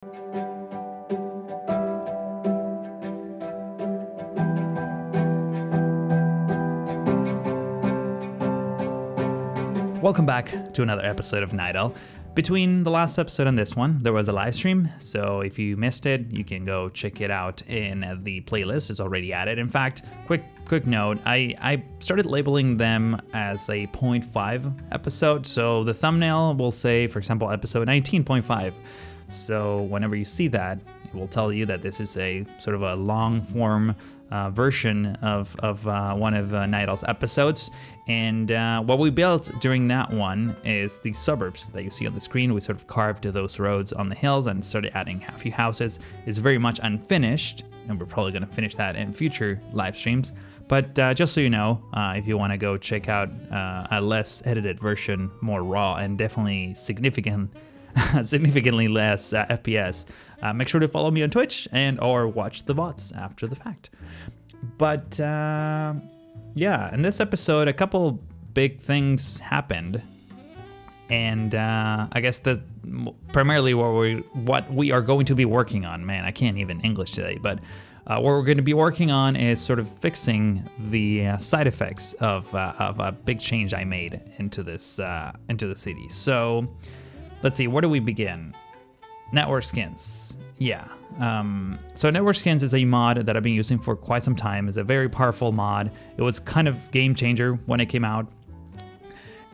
Welcome back to another episode of Nydal. Between the last episode and this one, there was a live stream, so if you missed it, you can go check it out in the playlist. It's already added. In fact, quick note, I started labeling them as a 0.5 episode, so the thumbnail will say, for example, episode 19.5. So whenever you see that, it will tell you that this is a sort of a long form version of one of Nydal's episodes. And what we built during that one is the suburbs that you see on the screen. We sort of carved those roads on the hills and started adding a few houses. It's very much unfinished, and we're probably going to finish that in future live streams. But just so you know, if you want to go check out a less edited version, more raw, and definitely significantly less FPS, make sure to follow me on Twitch or watch the VODs after the fact. But yeah, in this episode, a couple big things happened, and I guess primarily what we are going to be working on. Man, I can't even English today, but what we're going to be working on is sort of fixing the side effects of a big change I made into the city. So let's see, where do we begin? Network skins. Yeah. So Network Skins is a mod that I've been using for quite some time. It's a very powerful mod. It was kind of game changer when it came out.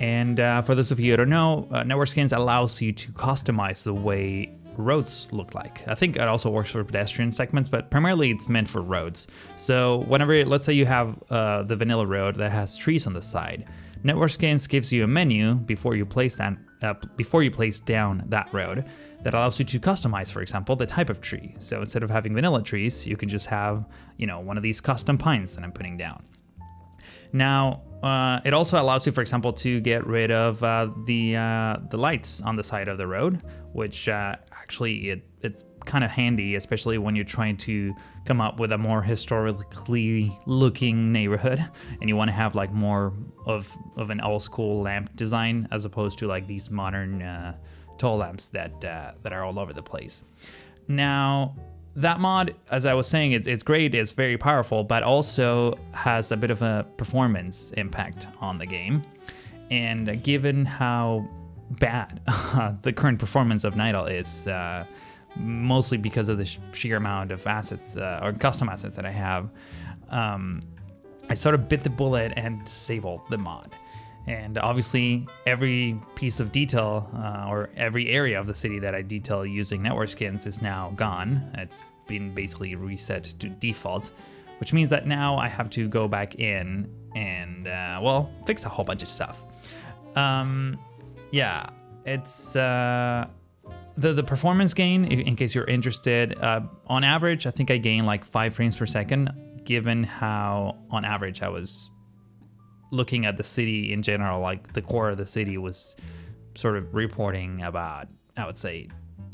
And for those of you who don't know, Network Skins allows you to customize the way roads look like. I think it also works for pedestrian segments, but primarily it's meant for roads. So whenever, let's say you have the vanilla road that has trees on the side, Network Skins gives you a menu before you place down that road that allows you to customize, for example, the type of tree. So instead of having vanilla trees, you can just have, one of these custom pines that I'm putting down. Now, it also allows you, for example, to get rid of the lights on the side of the road, which actually it's kind of handy, especially when you're trying to come up with a more historically looking neighborhood and you want to have like more of an old school lamp design as opposed to like these modern tall lamps that are all over the place. Now, that mod, as I was saying, it's great, it's very powerful, but also has a bit of a performance impact on the game. And given how bad the current performance of Nydal is, mostly because of the sheer amount of assets or custom assets that I have, I sort of bit the bullet and disabled the mod. And obviously, every piece of detail or every area of the city that I detail using Network Skins is now gone. It's been basically reset to default, which means that now I have to go back in and, well, fix a whole bunch of stuff. Yeah, it's the performance gain, in case you're interested, on average, I think I gain like 5 frames per second, given how, on average, I was looking at the city in general, like the core of the city was sort of reporting about, I would say,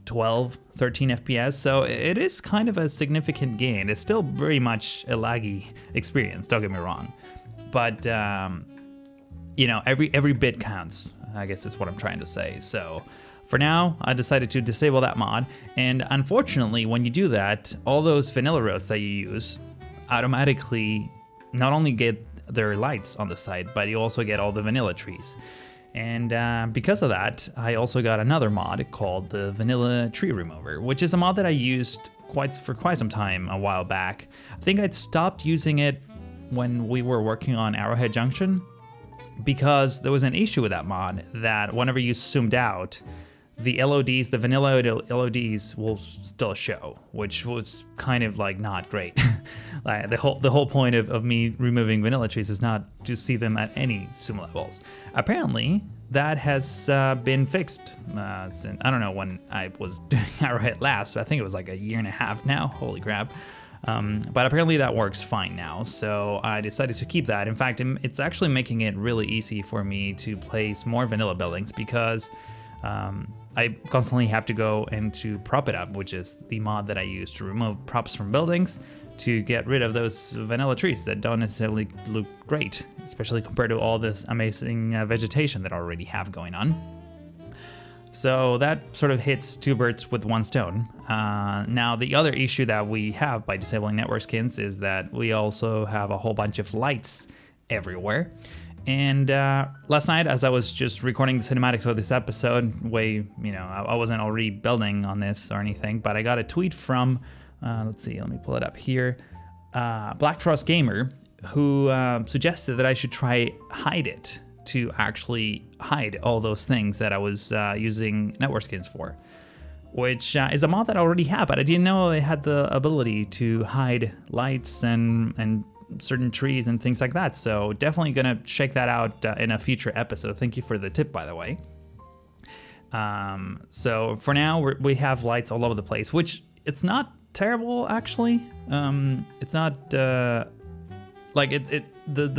12, 13 FPS. So it is kind of a significant gain. It's still very much a laggy experience, don't get me wrong. But, every bit counts, I guess is what I'm trying to say. So for now, I decided to disable that mod. And unfortunately, when you do that, all those vanilla roads that you use automatically not only get their lights on the side, but you also get all the vanilla trees. And because of that, I also got another mod called the Vanilla Tree Remover, which is a mod that I used for quite some time a while back. I think I'd stopped using it when we were working on Arrowhead Junction, because there was an issue with that mod that whenever you zoomed out, the LODs, the vanilla LODs will still show, which was kind of like not great. Like the whole point of me removing vanilla trees is not to see them at any zoom levels. Apparently, that has been fixed since, I don't know when I was doing Arrowhead last, but I think it was like a year and a half now, holy crap. But apparently that works fine now, so I decided to keep that. In fact, it's actually making it really easy for me to place more vanilla buildings, because I constantly have to go into Prop It Up, which is the mod that I use to remove props from buildings to get rid of those vanilla trees that don't necessarily look great, especially compared to all this amazing vegetation that I already have going on. So that sort of hits two birds with one stone. Now, the other issue that we have by disabling network skins is that we also have a whole bunch of lights everywhere. And last night, as I was just recording the cinematics of this episode, I wasn't already building on this or anything, but I got a tweet from, let's see, let me pull it up here, Black Frost Gamer, who suggested that I should try hide it to actually hide all those things that I was using network skins for, which is a mod that I already have, but I didn't know it had the ability to hide lights and certain trees and things like that. So definitely gonna check that out in a future episode. Thank you for the tip, by the way. So for now, we have lights all over the place, which it's not terrible actually. It's not the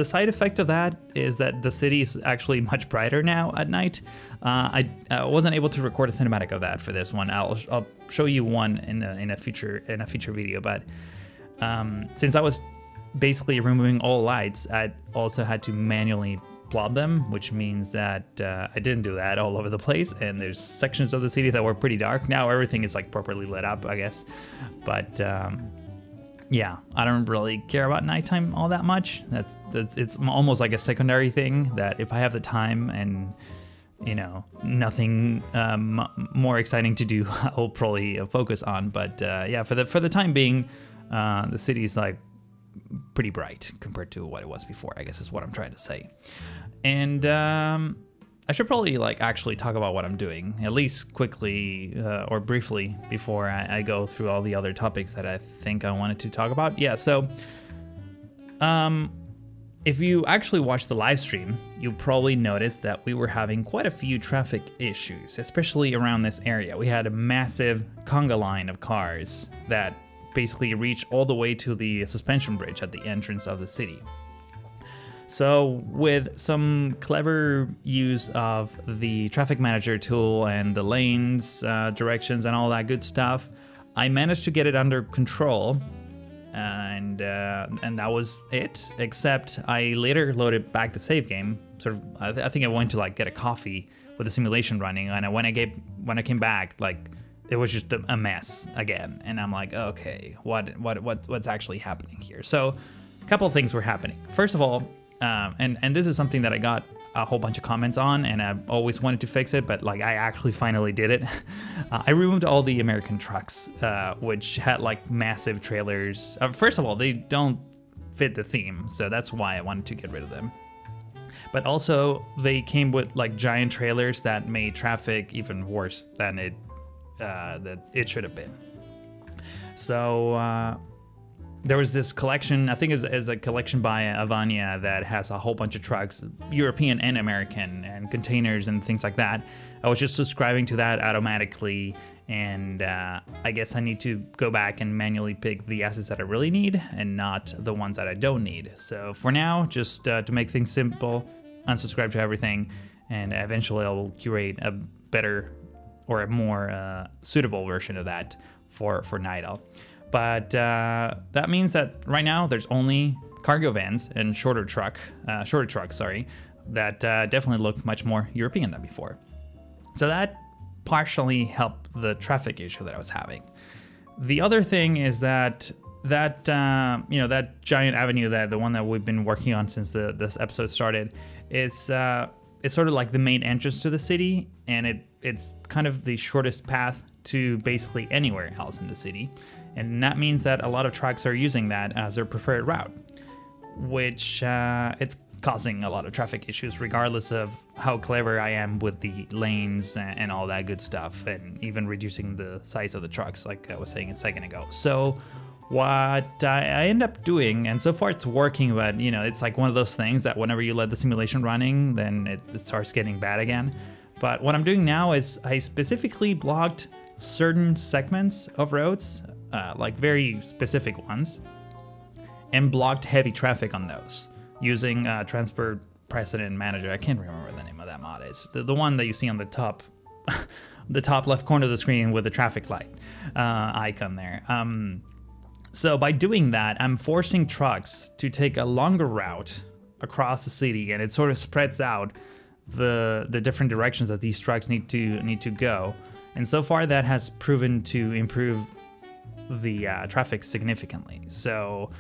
side effect of that is that the city is actually much brighter now at night. I wasn't able to record a cinematic of that for this one. I'll show you one in a future video. But since I was basically removing all lights, I also had to manually blob them, which means that I didn't do that all over the place. And there's sections of the city that were pretty dark. Now everything is like properly lit up, I guess. But yeah, I don't really care about nighttime all that much. It's almost like a secondary thing that if I have the time and nothing more exciting to do, I'll probably focus on. But yeah, for the time being, the city's like pretty bright compared to what it was before, I guess is what I'm trying to say. And I should probably actually talk about what I'm doing, at least quickly or briefly, before I go through all the other topics that I think I wanted to talk about. Yeah, so if you actually watched the live stream, you'll probably notice that we were having quite a few traffic issues, especially around this area. We had a massive conga line of cars that basically reached all the way to the suspension bridge at the entrance of the city. So with some clever use of the traffic manager tool and the lanes, directions and all that good stuff, I managed to get it under control, and that was it, except I later loaded back the save game. I think I went to get a coffee with the simulation running, and when I came back, it was just a mess again. And I'm like, okay, what's actually happening here? So a couple of things were happening. First of all, and this is something that I got a whole bunch of comments on, and I've always wanted to fix it, but I actually finally did it. I removed all the American trucks, which had massive trailers. First of all, they don't fit the theme, so that's why I wanted to get rid of them. But also, they came with giant trailers that made traffic even worse than it should have been. So there was this collection, I think it's a collection by Avania that has a whole bunch of trucks, European and American, and containers and things like that. I was just subscribing to that automatically, and I guess I need to go back and manually pick the assets that I really need and not the ones that I don't need. So for now, just to make things simple, unsubscribe to everything, and eventually I'll curate a better or a more suitable version of that for Nydal. But that means that right now there's only cargo vans and shorter trucks, that definitely look much more European than before. So that partially helped the traffic issue that I was having. The other thing is that that giant avenue, the one that we've been working on since this episode started, it's sort of like the main entrance to the city, and it's kind of the shortest path to basically anywhere else in the city. And that means that a lot of trucks are using that as their preferred route, which it's causing a lot of traffic issues regardless of how clever I am with the lanes and all that good stuff, and even reducing the size of the trucks like I was saying a second ago. So what I end up doing, and so far it's working, but it's one of those things that whenever you let the simulation running, then it starts getting bad again. But what I'm doing now is I specifically blocked certain segments of roads, very specific ones, and blocked heavy traffic on those using Transport Precedent Manager. I can't remember what the name of that mod is. The one that you see on the top, the top left corner of the screen with the traffic light icon there. So by doing that, I'm forcing trucks to take a longer route across the city, and it sort of spreads out the different directions that these trucks need to go. And so far that has proven to improve the traffic significantly. So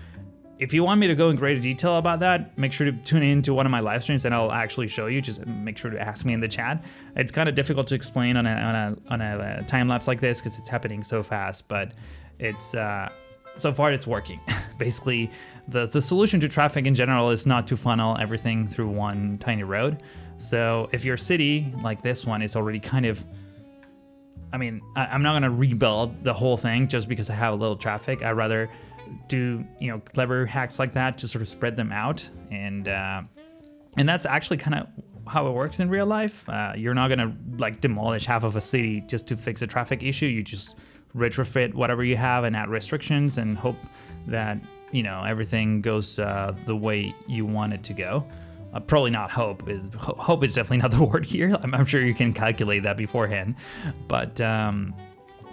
if you want me to go in greater detail about that, make sure to tune into one of my live streams and I'll actually show you. Just make sure to ask me in the chat. It's kind of difficult to explain on a time lapse like this because it's happening so fast, but it's so far it's working. Basically, the solution to traffic in general is not to funnel everything through one tiny road. So if your city, like this one, is already kind of, I mean, I'm not gonna rebuild the whole thing just because I have a little traffic. I'd rather do, you know, clever hacks like that to sort of spread them out. And that's actually kind of how it works in real life. You're not gonna like demolish half of a city just to fix a traffic issue. You just retrofit whatever you have and add restrictions and hope that, you know, everything goes the way you want it to go. Probably not hope is definitely not the word here. I'm sure you can calculate that beforehand, but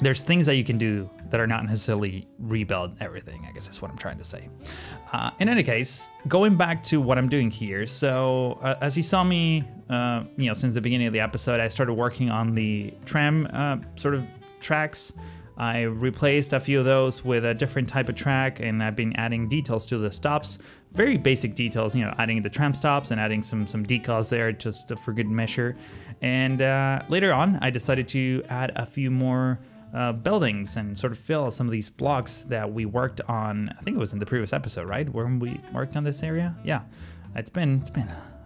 there's things that you can do that are not necessarily rebuild everything, I guess is what I'm trying to say. In any case, going back to what I'm doing here. So as you saw me, you know, since the beginning of the episode, I started working on the tram sort of tracks. I replaced a few of those with a different type of track, and I've been adding details to the stops. Very basic details, you know, adding the tram stops and adding some decals there just for good measure. And later on, I decided to add a few more buildings and sort of fill some of these blocks that we worked on. I think it was in the previous episode, right? Where we worked on this area? Yeah, it's been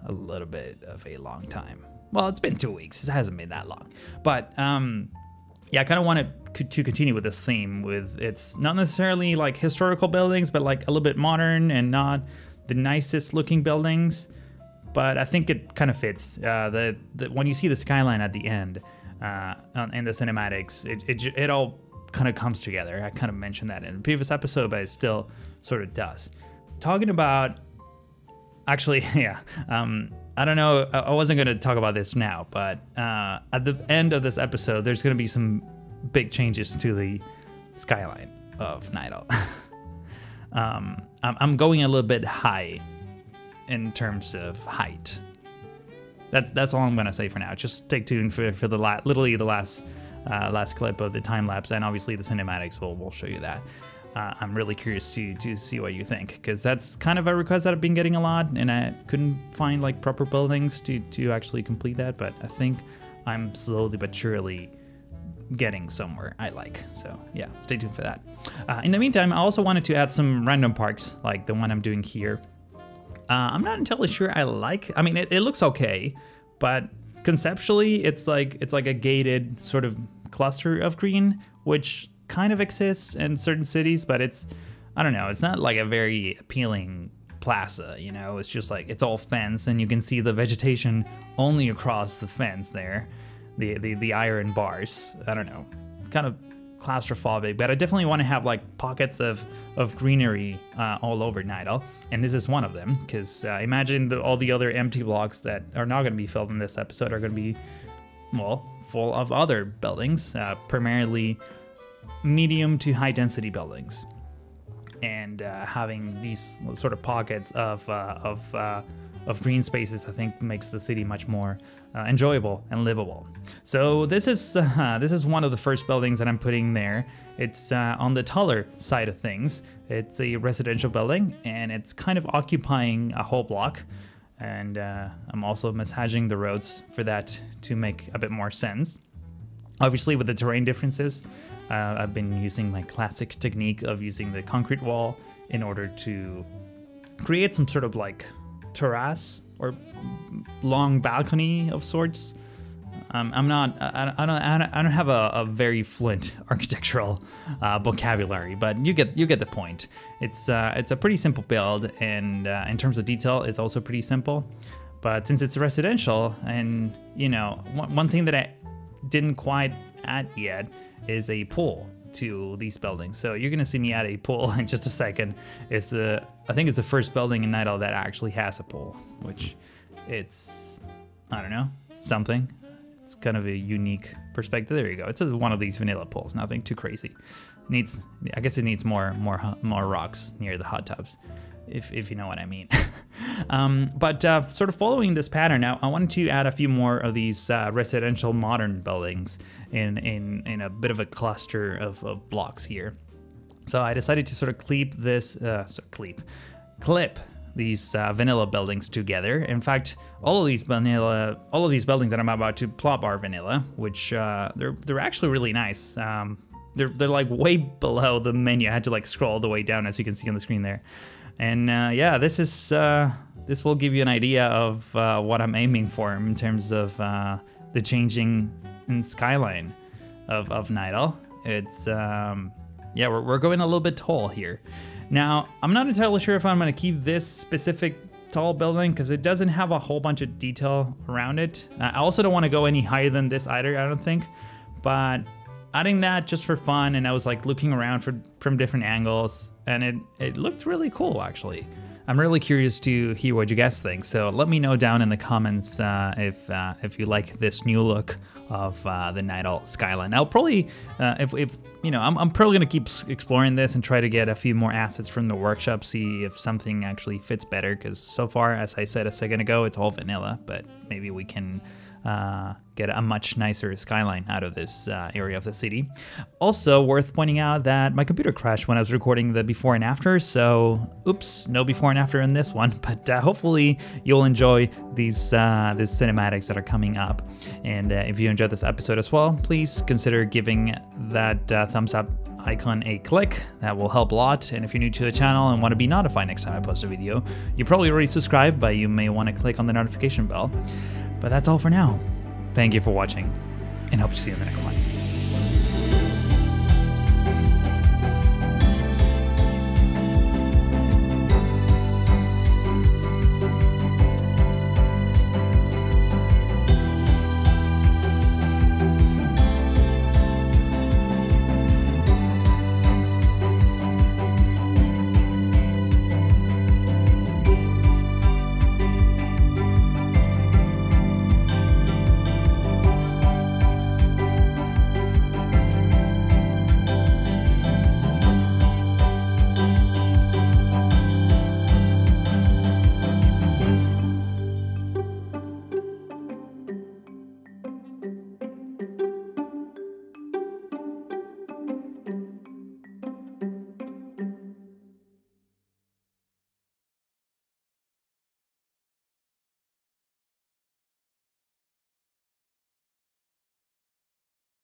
a little bit of a long time. Well, it's been 2 weeks. It hasn't been that long. But yeah, I kind of wanted to continue with this theme with, it's not necessarily like historical buildings, but like a little bit modern and not the nicest looking buildings. But I think it kind of fits. When you see the skyline at the end in the cinematics, it all kind of comes together. I kind of mentioned that in the previous episode, but it still sort of does. Talking about, actually, yeah, I don't know, I wasn't going to talk about this now, but at the end of this episode, there's going to be some big changes to the skyline of Nydal. I'm going a little bit high in terms of height. That's all I'm going to say for now. Just stay tuned for the literally the last clip of the time lapse, and obviously the cinematics will show you that. I'm really curious to see what you think, because that's kind of a request that I've been getting a lot, and I couldn't find like proper buildings to actually complete that, but I think I'm slowly but surely getting somewhere I like. So yeah, stay tuned for that. In the meantime, I also wanted to add some random parks like the one I'm doing here. I'm not entirely sure I mean, it looks okay, but conceptually it's like a gated sort of cluster of green, which kind of exists in certain cities, but it's, I don't know, it's not like a very appealing plaza, you know. It's just like, it's all fence and you can see the vegetation only across the fence there, the iron bars. I don't know, kind of claustrophobic, but I definitely want to have like pockets of greenery all over Nydal, and this is one of them, because imagine all the other empty blocks that are not going to be filled in this episode are going to be, well, full of other buildings, primarily medium to high density buildings, and having these sort of pockets of green spaces, I think makes the city much more enjoyable and livable. So this is one of the first buildings that I'm putting there. It's on the taller side of things. It's a residential building, and it's kind of occupying a whole block. And I'm also massaging the roads for that to make a bit more sense. Obviously, with the terrain differences, I've been using my classic technique of using the concrete wall in order to create some sort of like terrace or long balcony of sorts. I don't have a very fluent architectural vocabulary, but you get the point. It's a pretty simple build, and in terms of detail, it's also pretty simple. But since it's residential, and you know, one thing that I didn't quite add yet is a pool to these buildings. So you're gonna see me add a pool in just a second. I think it's the first building in Nydal that actually has a pool, which it's, I don't know, something. It's kind of a unique perspective. There you go. It's one of these vanilla pools, nothing too crazy. I guess it needs more rocks near the hot tubs, if you know what I mean. But sort of following this pattern now, I wanted to add a few more of these residential modern buildings in a bit of a cluster of blocks here. So I decided to sort of clip these vanilla buildings together. In fact, all of these buildings that I'm about to plop are vanilla, which they're actually really nice. They're like way below the menu. I had to like scroll all the way down, as you can see on the screen there. And yeah, this will give you an idea of what I'm aiming for in terms of the changing in skyline of Nydal. It's yeah, we're going a little bit tall here. Now, I'm not entirely sure if I'm going to keep this specific tall building because it doesn't have a whole bunch of detail around it. I also don't want to go any higher than this either, I don't think. But adding that just for fun, and I was like looking around from different angles, and it looked really cool actually. I'm really curious to hear what you guys think, so let me know down in the comments if you like this new look of the Nydal skyline. I'll probably, if you know, I'm probably gonna keep exploring this and try to get a few more assets from the workshop, see if something actually fits better. Because so far, as I said a second ago, it's all vanilla, but maybe we can get a much nicer skyline out of this area of the city. Also worth pointing out that my computer crashed when I was recording the before and after, so oops, no before and after in this one, but hopefully you'll enjoy these cinematics that are coming up. And if you enjoyed this episode as well, please consider giving that thumbs up icon a click. That will help a lot. And if you're new to the channel and want to be notified next time I post a video, you're probably already subscribed, but you may want to click on the notification bell. But that's all for now. Thank you for watching, and hope to see you in the next one.